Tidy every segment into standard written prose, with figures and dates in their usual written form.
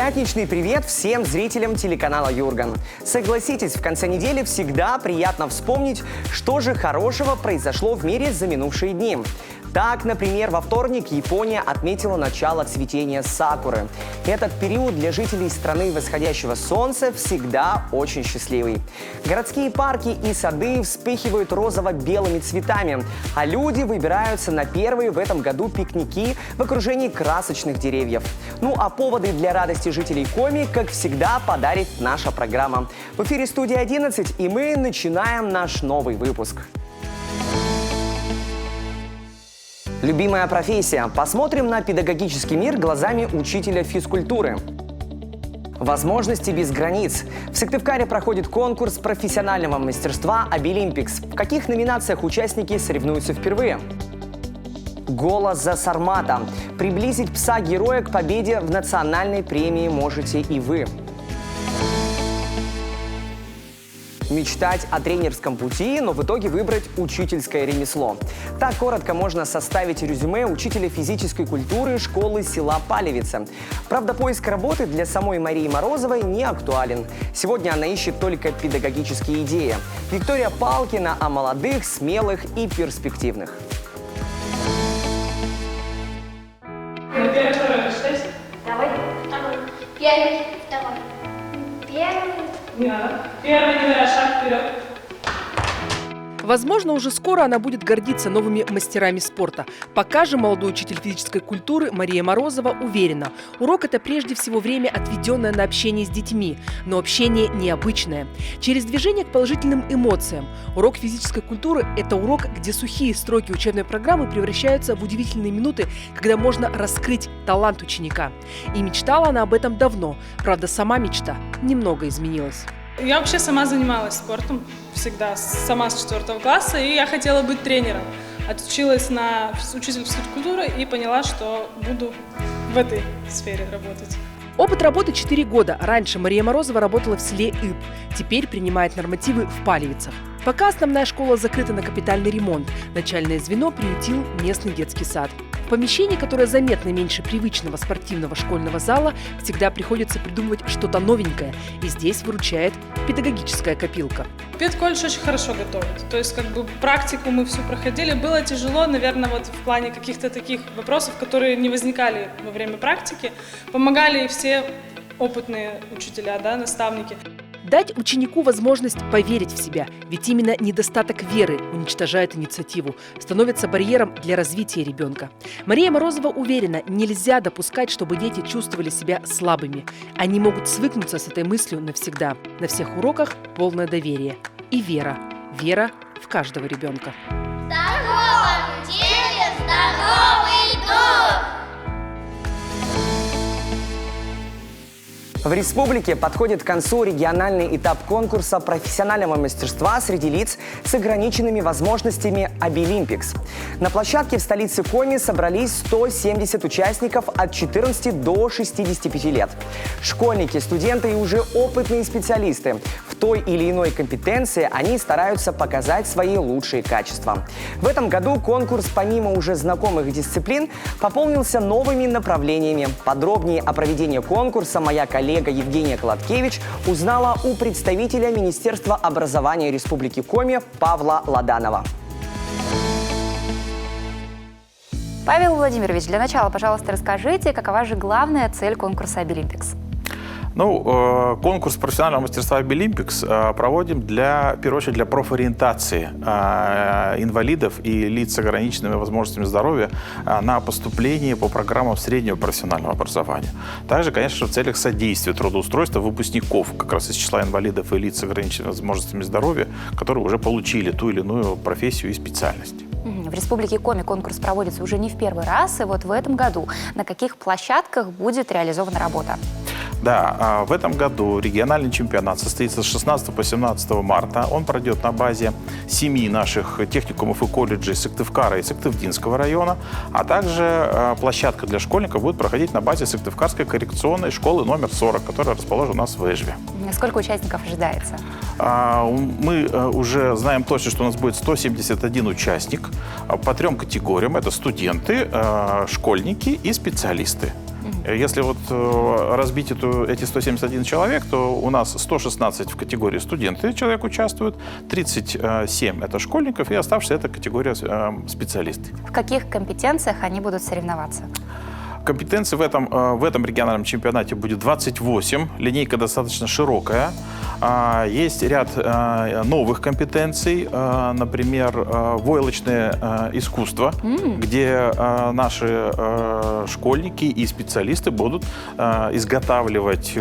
Пятничный привет всем зрителям телеканала Юрган. Согласитесь, в конце недели всегда приятно вспомнить, что же хорошего произошло в мире за минувшие дни. Так, например, во вторник Япония отметила начало цветения сакуры. Этот период для жителей страны восходящего солнца всегда очень счастливый. Городские парки и сады вспыхивают розово-белыми цветами, а люди выбираются на первые в этом году пикники в окружении красочных деревьев. Ну а поводы для радости жителей Коми, как всегда, подарит наша программа. В эфире студия 11, и мы начинаем наш новый выпуск. Любимая профессия. Посмотрим на педагогический мир глазами учителя физкультуры. Возможности без границ. В Сыктывкаре проходит конкурс профессионального мастерства «Обилимпикс». В каких номинациях участники соревнуются впервые? Голос за Сармата. Приблизить пса-героя к победе в национальной премии можете и вы. Мечтать о тренерском пути, но в итоге выбрать учительское ремесло. Так коротко можно составить резюме учителя физической культуры школы села Палевица. Правда, поиск работы для самой Марии Морозовой не актуален. Сегодня она ищет только педагогические идеи. Виктория Палкина о молодых, смелых и перспективных. Первый, второй, считайте. Давай. Второй. Первый. Второй. Первый. Не надо. Первый, не надо, шаг вперед. Возможно, уже скоро она будет гордиться новыми мастерами спорта. Пока же молодой учитель физической культуры Мария Морозова уверена, урок – это прежде всего время, отведенное на общение с детьми, но общение необычное. Через движение к положительным эмоциям. Урок физической культуры – это урок, где сухие строки учебной программы превращаются в удивительные минуты, когда можно раскрыть талант ученика. И мечтала она об этом давно. Правда, сама мечта немного изменилась. Я вообще сама занималась спортом всегда, сама с 4 класса, и я хотела быть тренером. Отучилась на учителя физкультуры и поняла, что буду в этой сфере работать. Опыт работы 4 года. Раньше Мария Морозова работала в селе Иб. Теперь принимает нормативы в Палевицах. Пока основная школа закрыта на капитальный ремонт, начальное звено приютил местный детский сад. В помещении, которое заметно меньше привычного спортивного школьного зала, всегда приходится придумывать что-то новенькое. И здесь выручает педагогическая копилка. Педколледж очень хорошо готовит. То есть практику мы всю проходили. Было тяжело, наверное, вот в плане каких-то таких вопросов, которые не возникали во время практики. Помогали и все опытные учителя, наставники. Дать ученику возможность поверить в себя, ведь именно недостаток веры уничтожает инициативу, становится барьером для развития ребенка. Мария Морозова уверена, нельзя допускать, чтобы дети чувствовали себя слабыми. Они могут свыкнуться с этой мыслью навсегда. На всех уроках полное доверие и вера. Вера в каждого ребенка. В здоровом теле здоровый дух. В республике подходит к концу региональный этап конкурса профессионального мастерства среди лиц с ограниченными возможностями «Обилимпикс». На площадке в столице Коми собрались 170 участников от 14 до 65 лет. Школьники, студенты и уже опытные специалисты. В той или иной компетенции они стараются показать свои лучшие качества. В этом году конкурс, помимо уже знакомых дисциплин, пополнился новыми направлениями. Подробнее о проведении конкурса моя коллега Евгения Колоткевич узнала у представителя Министерства образования Республики Коми Павла Ладанова. Павел Владимирович, для начала, пожалуйста, расскажите, какова же главная цель конкурса «Обилимпикс»? Конкурс профессионального мастерства «Обилимпикс» проводим в первую очередь для профориентации инвалидов и лиц с ограниченными возможностями здоровья на поступление по программам среднего профессионального образования. Также, конечно, в целях содействия трудоустройства выпускников как раз из числа инвалидов и лиц с ограниченными возможностями здоровья, которые уже получили ту или иную профессию и специальность. В Республике Коми конкурс проводится уже не в первый раз, и вот в этом году на каких площадках будет реализована работа? Да, в этом году региональный чемпионат состоится с 16 по 17 марта. Он пройдет на базе 7 наших техникумов и колледжей Сыктывкара и Сыктывдинского района, а также площадка для школьников будет проходить на базе Сыктывкарской коррекционной школы номер 40, которая расположена у нас в Эжве. Сколько участников ожидается? Мы уже знаем точно, что у нас будет 171 участник по 3 категориям. Это студенты, школьники и специалисты. Если вот разбить эти 171 человек, то у нас 116 в категории студенты человек участвуют, 37 это школьников, и оставшиеся это категория специалисты. В каких компетенциях они будут соревноваться? Компетенций в этом региональном чемпионате будет 28, линейка достаточно широкая. Есть ряд новых компетенций, например, войлочное искусство, где наши школьники и специалисты будут изготавливать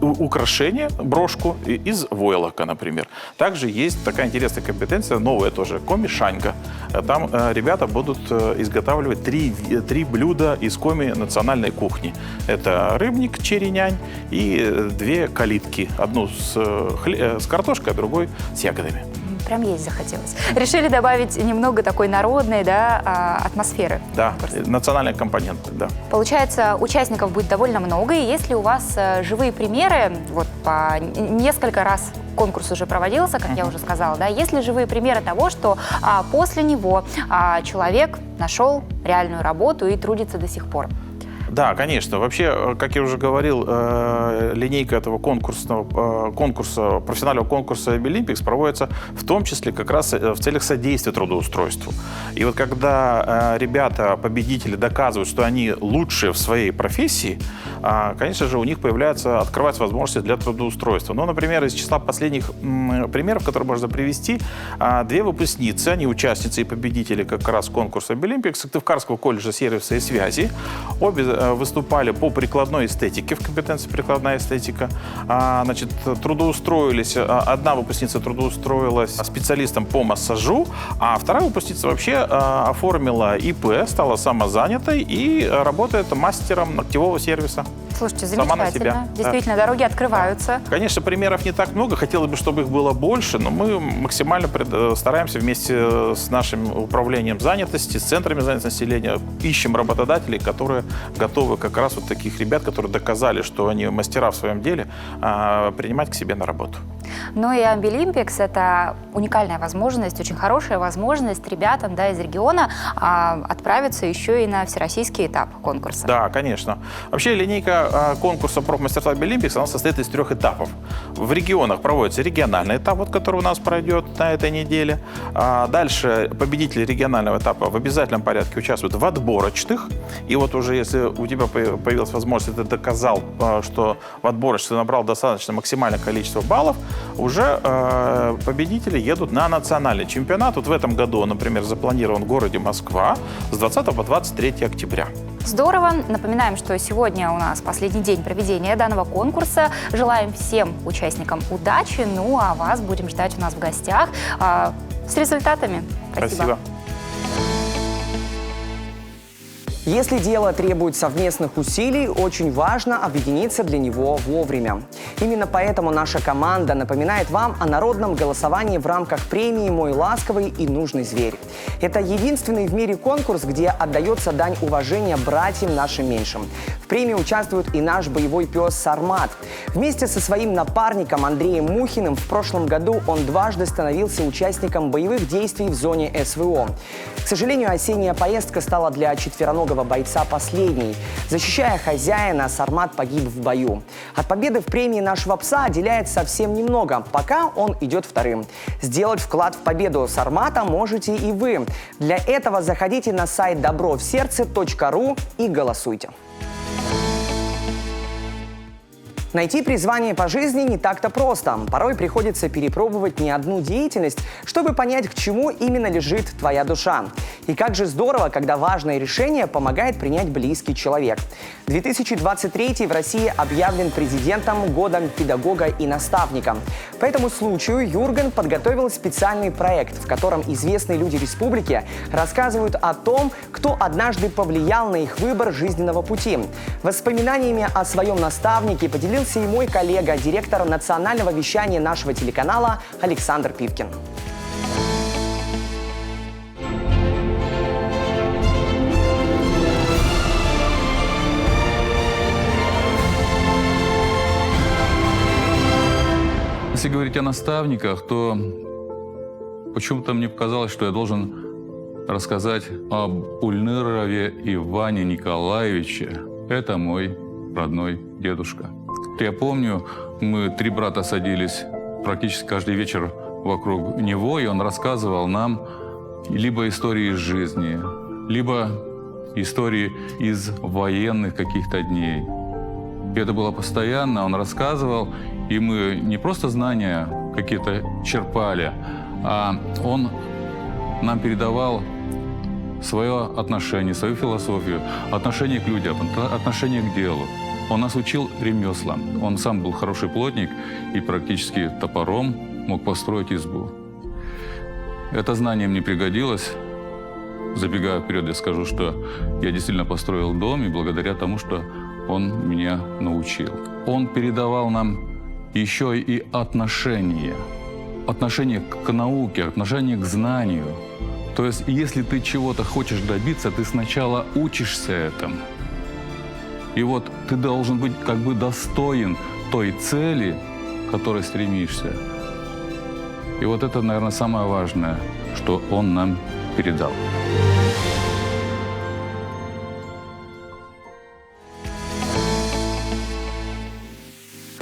украшение, брошку из войлока, например. Также есть такая интересная компетенция, новая тоже, коми-шаньга. Там ребята будут изготавливать три блюда из коми национальной кухни. Это рыбник, черенянь и 2 калитки. Одну с картошкой, а другой с ягодами. Прям есть захотелось. Решили добавить немного такой народной, да, атмосферы. Да, национальные компоненты, да. Получается, участников будет довольно много. И есть ли у вас живые примеры, вот по несколько раз конкурс уже проводился, как я уже сказала, да, есть ли живые примеры того, что после него человек нашел реальную работу и трудится до сих пор? Да, конечно. Вообще, как я уже говорил, линейка этого профессионального конкурса Обилимпикс проводится в том числе как раз в целях содействия трудоустройству. И вот когда ребята, победители, доказывают, что они лучшие в своей профессии, конечно же, у них открываются возможности для трудоустройства. Ну, например, из числа последних примеров, которые можно привести, 2 выпускницы, они участницы и победители как раз конкурса Обилимпикс Сыктывкарского колледжа сервиса и связи. Обе выступали по прикладной эстетике, в компетенции прикладная эстетика. Значит, трудоустроились, одна выпускница трудоустроилась специалистом по массажу, а вторая выпускница вообще оформила ИП, стала самозанятой и работает мастером ногтевого сервиса. Слушайте, Сама на себя. замечательно. Действительно, дороги открываются. Конечно, примеров не так много. Хотелось бы, чтобы их было больше, но мы максимально стараемся вместе с нашим управлением занятости, с центрами занятости населения, ищем работодателей, которые готовы как раз вот таких ребят, которые доказали, что они мастера в своем деле, принимать к себе на работу. Ну и Обилимпикс — это уникальная возможность, очень хорошая возможность ребятам, да, из региона отправиться еще и на всероссийский этап конкурса. Да, конечно. Вообще линейка конкурса профмастерства Обилимпикс, она состоит из 3 этапов. В регионах проводится региональный этап, вот, который у нас пройдет на этой неделе. Дальше победители регионального этапа в обязательном порядке участвуют в отборочных. И вот уже если у тебя появилась возможность, ты доказал, что в отборочных ты набрал достаточно максимальное количество баллов, уже победители едут на национальный чемпионат. Вот в этом году, например, запланирован в городе Москва с 20 по 23 октября. Здорово. Напоминаем, что сегодня у нас последний день проведения данного конкурса. Желаем всем участникам удачи. Ну, а вас будем ждать у нас в гостях с результатами. Спасибо. Если дело требует совместных усилий, очень важно объединиться для него вовремя. Именно поэтому наша команда напоминает вам о народном голосовании в рамках премии «Мой ласковый и нужный зверь». Это единственный в мире конкурс, где отдается дань уважения братьям нашим меньшим. В премии участвует и наш боевой пес Сармат. Вместе со своим напарником Андреем Мухиным в прошлом году он дважды становился участником боевых действий в зоне СВО. К сожалению, осенняя поездка стала для четвероногого бойца последней. Защищая хозяина, Сармат погиб в бою. От победы в премии нашего пса отделяет совсем немного, пока он идет вторым. Сделать вклад в победу Сармата можете и вы. Для этого заходите на сайт добровсердце.ру и голосуйте. Найти призвание по жизни не так-то просто. Порой приходится перепробовать не одну деятельность, чтобы понять, к чему именно лежит твоя душа. И как же здорово, когда важное решение помогает принять близкий человек. 2023 в России объявлен президентом годом педагога и наставника. По этому случаю Юрген подготовил специальный проект, в котором известные люди республики рассказывают о том, кто однажды повлиял на их выбор жизненного пути. Воспоминаниями о своем наставнике поделился и мой коллега, директор национального вещания нашего телеканала Александр Пивкин. Если говорить о наставниках, то почему-то мне показалось, что я должен рассказать об Ульнырове Иване Николаевиче. это мой родной дедушка. Я помню, мы 3 брата садились практически каждый вечер вокруг него, и он рассказывал нам либо истории из жизни, либо истории из военных каких-то дней. И это было постоянно, он рассказывал, и мы не просто знания какие-то черпали, а он нам передавал свое отношение, свою философию, отношение к людям, отношение к делу. Он нас учил ремеслам. Он сам был хороший плотник и практически топором мог построить избу. Это знание мне пригодилось. Забегая вперед, я скажу, что я действительно построил дом, и благодаря тому, что он меня научил. Он передавал нам еще и отношение. Отношение к науке, отношение к знанию. То есть, если ты чего-то хочешь добиться, ты сначала учишься этому. И вот ты должен быть как бы достоин той цели, к которой стремишься. И вот это, наверное, самое важное, что он нам передал.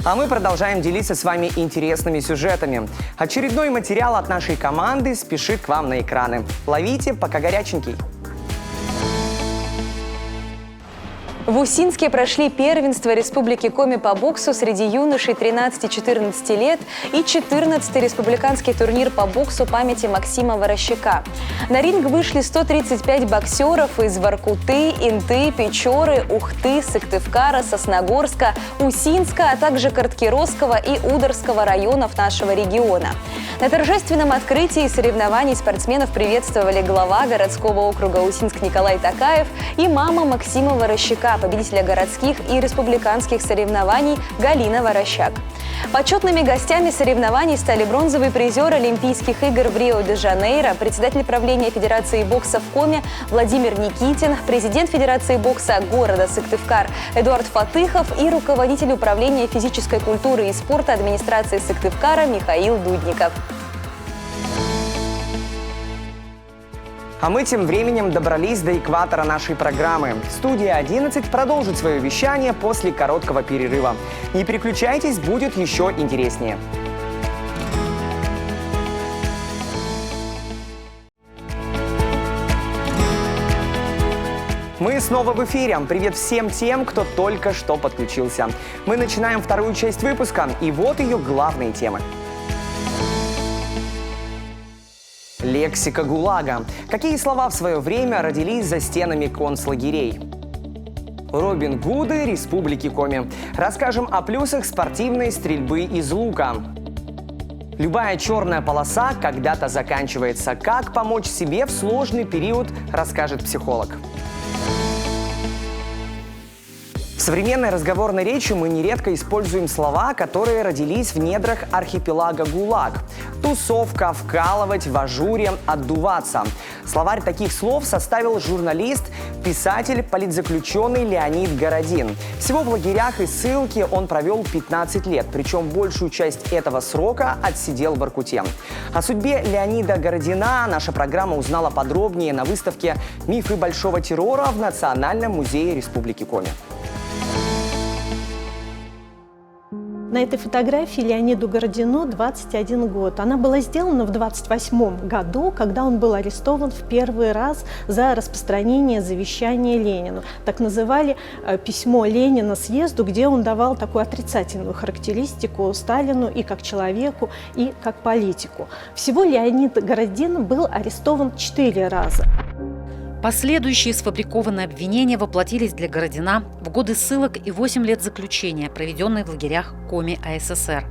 А мы продолжаем делиться с вами интересными сюжетами. Очередной материал от нашей команды спешит к вам на экраны. Ловите, пока горяченький. В Усинске прошли первенства Республики Коми по боксу среди юношей 13-14 лет и 14-й республиканский турнир по боксу памяти Максима Ворощака. На ринг вышли 135 боксеров из Воркуты, Инты, Печоры, Ухты, Сыктывкара, Сосногорска, Усинска, а также Карткиросского и Ударского районов нашего региона. На торжественном открытии соревнований спортсменов приветствовали глава городского округа Усинск Николай Такаев и мама Максима Ворощака, победителя городских и республиканских соревнований Галина Ворощак. Почетными гостями соревнований стали бронзовый призер Олимпийских игр в Рио-де-Жанейро, председатель правления Федерации бокса в Коми Владимир Никитин, президент Федерации бокса города Сыктывкар Эдуард Фатыхов и руководитель управления физической культуры и спорта администрации Сыктывкара Михаил Дудников. А мы тем временем добрались до экватора нашей программы. Студия 11 продолжит свое вещание после короткого перерыва. Не переключайтесь, будет еще интереснее. Мы снова в эфире. Привет всем тем, кто только что подключился. Мы начинаем вторую часть выпуска, и вот ее главные темы. Лексика ГУЛАГа. Какие слова в свое время родились за стенами концлагерей? Робин Гуды Республики Коми. Расскажем о плюсах спортивной стрельбы из лука. Любая черная полоса когда-то заканчивается. Как помочь себе в сложный период, расскажет психолог. В современной разговорной речи мы нередко используем слова, которые родились в недрах архипелага ГУЛАГ. Тусовка, вкалывать, в ажуре, отдуваться. Словарь таких слов составил журналист, писатель, политзаключенный Леонид Городин. Всего в лагерях и ссылке он провел 15 лет, причем большую часть этого срока отсидел в Воркуте. О судьбе Леонида Городина наша программа узнала подробнее на выставке «Мифы большого террора» в Национальном музее Республики Коми. На этой фотографии Леониду Городину 21 год. Она была сделана в 28 году, когда он был арестован в первый раз за распространение завещания Ленину. Так называли письмо Ленина съезду, где он давал такую отрицательную характеристику Сталину и как человеку, и как политику. Всего Леонид Городин был арестован 4 раза. Последующие сфабрикованные обвинения воплотились для Городина в годы ссылок и 8 лет заключения, проведенные в лагерях Коми АССР.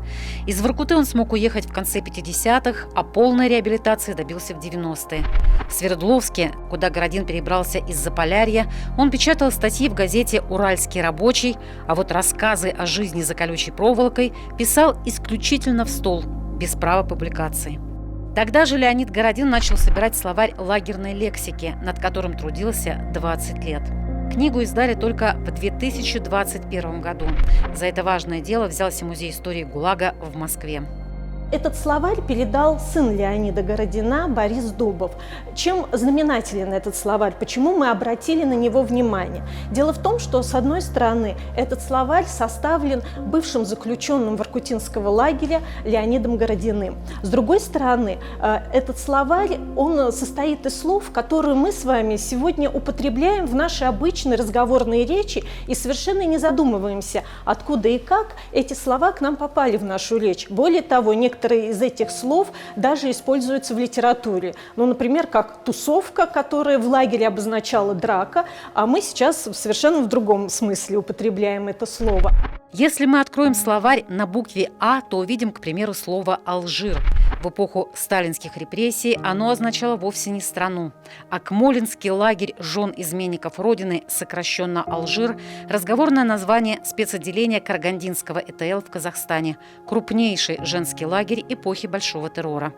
Из Воркуты он смог уехать в конце 50-х, а полной реабилитации добился в 90-е. В Свердловске, куда Городин перебрался из Заполярья, он печатал статьи в газете «Уральский рабочий», а вот рассказы о жизни за колючей проволокой писал исключительно в стол, без права публикации. Тогда же Леонид Городин начал собирать словарь лагерной лексики, над которым трудился 20 лет. Книгу издали только в 2021 году. За это важное дело взялся Музей истории ГУЛАГа в Москве. Этот словарь передал сын Леонида Городина Борис Дубов. Чем знаменателен этот словарь? Почему мы обратили на него внимание? Дело в том, что, с одной стороны, этот словарь составлен бывшим заключенным Воркутинского лагеря Леонидом Городиным. С другой стороны, этот словарь, он состоит из слов, которые мы с вами сегодня употребляем в нашей обычной разговорной речи и совершенно не задумываемся, откуда и как эти слова к нам попали в нашу речь. Более того, некоторые из этих слов даже используются в литературе. Ну, например, как тусовка, которая в лагере обозначала драка, а мы сейчас совершенно в другом смысле употребляем это слово. Если мы откроем словарь на букве «А», то увидим, к примеру, слово «Алжир». В эпоху сталинских репрессий оно означало вовсе не страну. Акмолинский лагерь жен изменников Родины, сокращенно «Алжир», разговорное название спецотделения Карагандинского ЭТЛ в Казахстане, крупнейший женский лагерь эпохи Большого террора.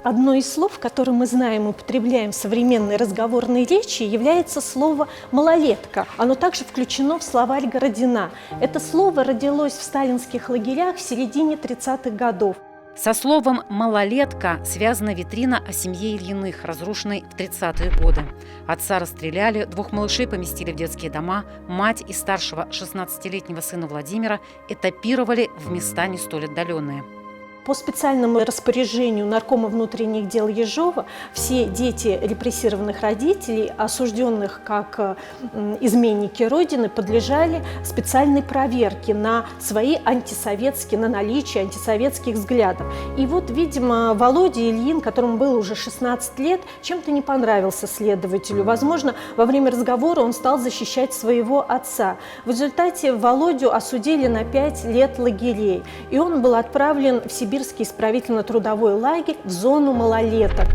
Одно из слов, которое мы знаем и употребляем в современной разговорной речи, является слово «малолетка». Оно также включено в словарь Городина. Это слово родилось в сталинских лагерях в середине 30-х годов. Со словом «малолетка» связана витрина о семье Ильиных, разрушенной в 30-е годы. Отца расстреляли, 2 малышей поместили в детские дома, мать и старшего 16-летнего сына Владимира этапировали в места не столь отдаленные. По специальному распоряжению наркома внутренних дел Ежова все дети репрессированных родителей, осужденных как изменники Родины, подлежали специальной проверке на свои антисоветские, на наличие антисоветских взглядов. И вот, видимо, Володя Ильин, которому было уже 16 лет, чем-то не понравился следователю. Возможно, во время разговора он стал защищать своего отца. В результате Володю осудили на 5 лет лагерей, и он был отправлен в Сибирский исправительно-трудовой лагерь в зону малолеток.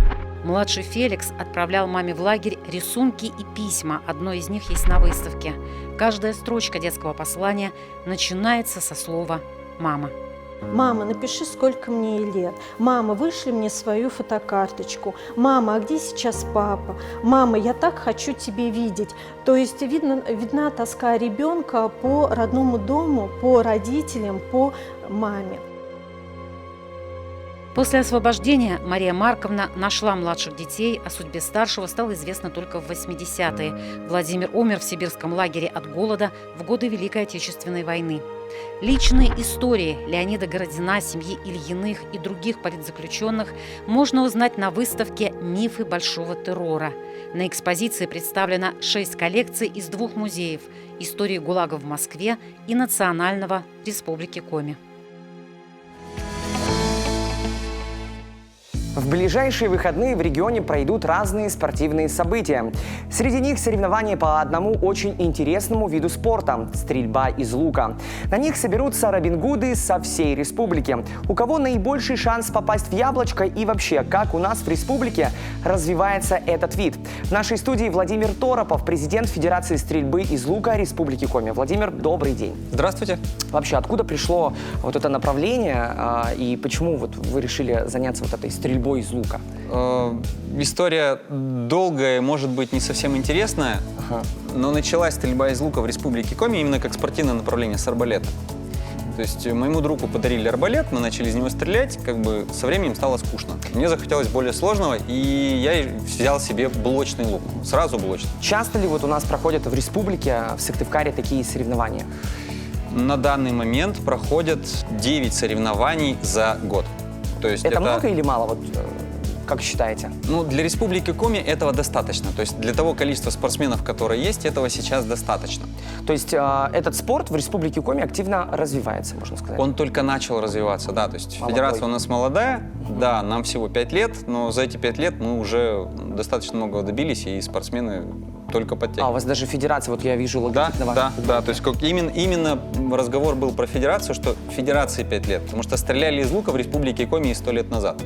Младший Феликс отправлял маме в лагерь рисунки и письма. Одно из них есть на выставке. Каждая строчка детского послания начинается со слова «мама». «Мама, напиши, сколько мне лет. Мама, вышли мне свою фотокарточку. Мама, а где сейчас папа? Мама, я так хочу тебя видеть». То есть видна тоска ребенка по родному дому, по родителям, по маме. После освобождения Мария Марковна нашла младших детей, о судьбе старшего стало известно только в 80-е. Владимир умер в сибирском лагере от голода в годы Великой Отечественной войны. Личные истории Леонида Городина, семьи Ильиных и других политзаключенных можно узнать на выставке «Мифы Большого террора». На экспозиции представлено 6 коллекций из 2 музеев – истории ГУЛАГа в Москве и Национального в Республике Коми. В ближайшие выходные в регионе пройдут разные спортивные события. Среди них соревнования по одному очень интересному виду спорта – стрельба из лука. На них соберутся Робин Гуды со всей республики. У кого наибольший шанс попасть в яблочко и вообще, как у нас в республике развивается этот вид? В нашей студии Владимир Торопов, президент Федерации стрельбы из лука Республики Коми. Владимир, добрый день. Здравствуйте. Вообще, откуда пришло вот это направление и почему вот вы решили заняться вот этой стрельбой из лука? История долгая, может быть, не совсем интересная, но началась стрельба из лука в Республике Коми именно как спортивное направление с арбалета. То есть моему другу подарили арбалет, мы начали из него стрелять, как бы со временем стало скучно. Мне захотелось более сложного, и я взял себе блочный лук, сразу блочный. Часто ли вот у нас проходят в республике, в Сыктывкаре, такие соревнования? На данный момент проходят 9 соревнований за год. То есть это много или мало, вот, как считаете? Ну, для Республики Коми этого достаточно. То есть для того количества спортсменов, которые есть, этого сейчас достаточно. То есть этот спорт в Республике Коми активно развивается, можно сказать? Он только начал развиваться, да. То есть федерация у нас молодая, да, нам всего 5 лет, но за эти 5 лет мы уже достаточно многого добились, и спортсмены только подтягивают. А у вас даже федерация, вот я вижу логотип на вашем. Да, то есть как именно разговор был про федерацию, что федерации 5 лет, потому что стреляли из лука в Республике Коми 100 лет назад.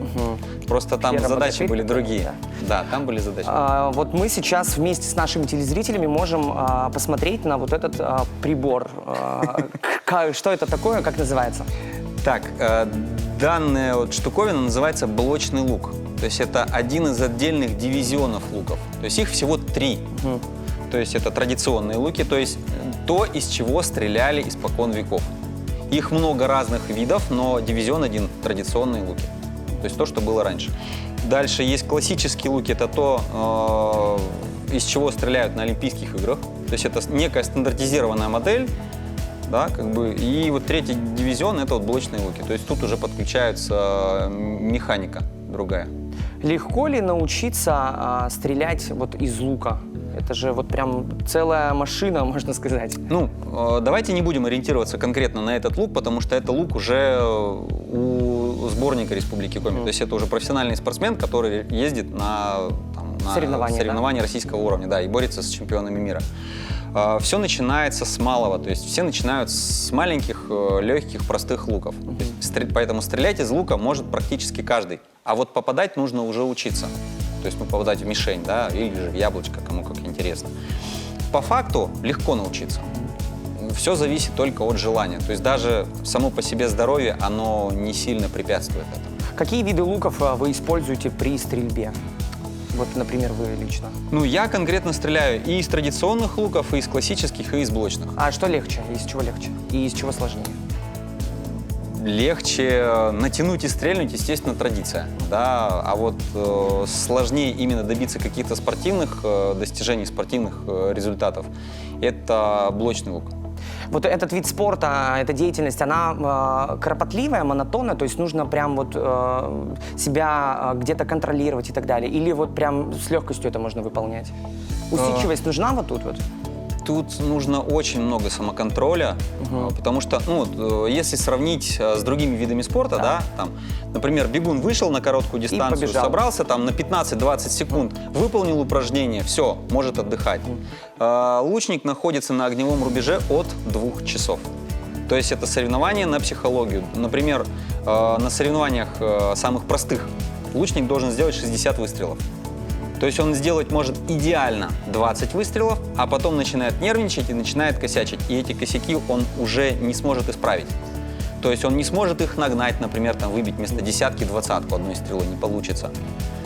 Просто там задачи были другие. Да, там были задачи. Вот мы сейчас вместе с нашими телезрителями можем посмотреть на вот этот прибор. Что это такое, как называется? Так, данная вот штуковина называется блочный лук. То есть это один из отдельных дивизионов луков. То есть их всего 3. То есть это традиционные луки, то есть то, из чего стреляли испокон веков. Их много разных видов, но дивизион один – традиционные луки. То есть то, что было раньше. Дальше есть классические луки, это то, из чего стреляют на Олимпийских играх. То есть это некая стандартизированная модель, да, как бы. И вот третий дивизион – это вот блочные луки. То есть тут уже подключается механика другая. Легко ли научиться стрелять вот из лука? Это же вот прям целая машина, можно сказать. Ну, давайте не будем ориентироваться конкретно на этот лук, потому что это лук уже у сборника Республики Коми. То есть это уже профессиональный спортсмен, который ездит на соревнования российского уровня, да, и борется с чемпионами мира. Все начинается с малого, то есть все начинают с маленьких, легких, простых луков. Поэтому стрелять из лука может практически каждый. А вот попадать нужно уже учиться. То есть попадать в мишень, да, или же в яблочко, кому как интересно. По факту легко научиться. Все зависит только от желания. То есть даже само по себе здоровье, оно не сильно препятствует этому. Какие виды луков вы используете при стрельбе? Вот, например, вы лично. Ну, я конкретно стреляю и из традиционных луков, и из классических, и из блочных. А что легче? Из чего легче? И из чего сложнее? Легче натянуть и стрельнуть, естественно, традиция. Да? А вот сложнее именно добиться каких-то спортивных достижений, спортивных результатов. Это блочный лук. Вот этот вид спорта, эта деятельность, она кропотливая, монотонная, то есть нужно прям вот себя где-то контролировать и так далее? Или вот прям с легкостью это можно выполнять? Усидчивость нужна вот тут вот? Тут нужно очень много самоконтроля, потому что, ну, если сравнить с другими видами спорта, да, там, например, бегун вышел на короткую дистанцию, собрался там на 15-20 секунд, выполнил упражнение, все, может отдыхать. Лучник находится на огневом рубеже от 2 часов. То есть это соревнование на психологию. Например, на соревнованиях самых простых лучник должен сделать 60 выстрелов. То есть он сделать может идеально 20 выстрелов, а потом начинает нервничать и начинает косячить. И эти косяки он уже не сможет исправить. То есть он не сможет их нагнать, например, там, выбить вместо десятки 20-ку одной стрелой, не получится.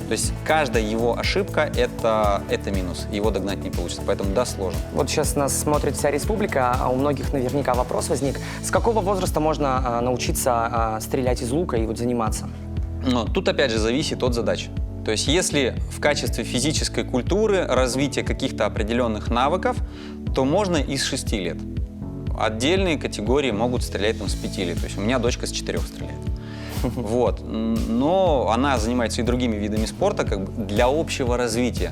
То есть каждая его ошибка это минус, его догнать не получится, поэтому да, сложно. Вот сейчас нас смотрит вся республика, а у многих наверняка вопрос возник. С какого возраста можно научиться стрелять из лука и вот заниматься? Но тут опять же зависит от задач. То есть если в качестве физической культуры, развития каких-то определенных навыков, то можно и с 6 лет. Отдельные категории могут стрелять там, с 5 лет. То есть у меня дочка с 4 стреляет. Вот. Но она занимается и другими видами спорта, как бы для общего развития.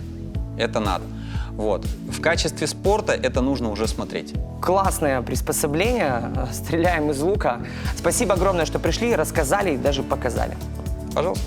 Это надо. Вот. В качестве спорта это нужно уже смотреть. Классное приспособление. Стреляем из лука. Спасибо огромное, что пришли, рассказали и даже показали. Пожалуйста.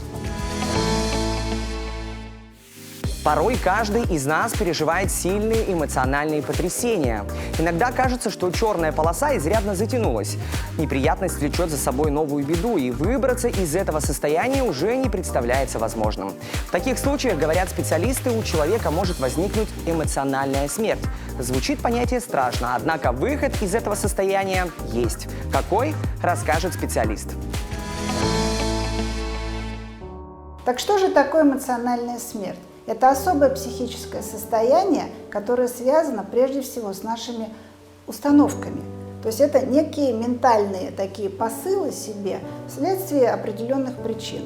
Порой каждый из нас переживает сильные эмоциональные потрясения. Иногда кажется, что черная полоса изрядно затянулась. Неприятность влечет за собой новую беду, и выбраться из этого состояния уже не представляется возможным. В таких случаях, говорят специалисты, у человека может возникнуть эмоциональная смерть. Звучит понятие страшно, однако выход из этого состояния есть. Какой, расскажет специалист. Так что же такое эмоциональная смерть? Это особое психическое состояние, которое связано прежде всего с нашими установками. То есть это некие ментальные такие посылы себе вследствие определенных причин.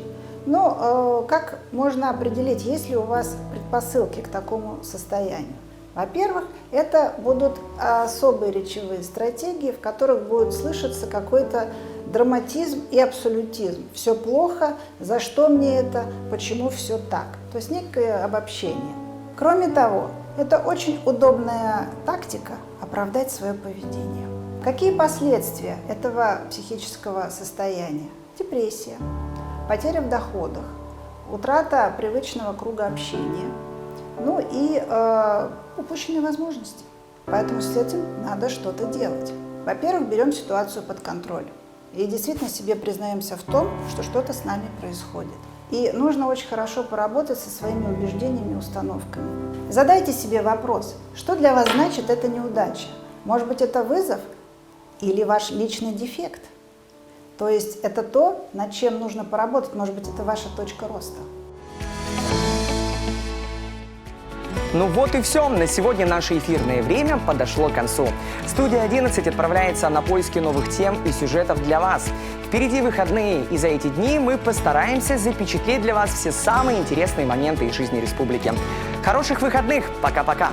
Но как можно определить, есть ли у вас предпосылки к такому состоянию? Во-первых, это будут особые речевые стратегии, в которых будет слышаться какой-то драматизм и абсолютизм. Все плохо, за что мне это, почему все так. То есть некое обобщение. Кроме того, это очень удобная тактика оправдать свое поведение. Какие последствия этого психического состояния? Депрессия, потеря в доходах, утрата привычного круга общения, ну и упущенные возможности. Поэтому с этим надо что-то делать. Во-первых, берем ситуацию под контроль. И действительно себе признаемся в том, что что-то с нами происходит. И нужно очень хорошо поработать со своими убеждениями и установками. Задайте себе вопрос, что для вас значит эта неудача? Может быть, это вызов или ваш личный дефект? То есть это то, над чем нужно поработать, может быть, это ваша точка роста. Ну вот и все. На сегодня наше эфирное время подошло к концу. Студия 11 отправляется на поиски новых тем и сюжетов для вас. Впереди выходные, и за эти дни мы постараемся запечатлеть для вас все самые интересные моменты из жизни республики. Хороших выходных! Пока-пока!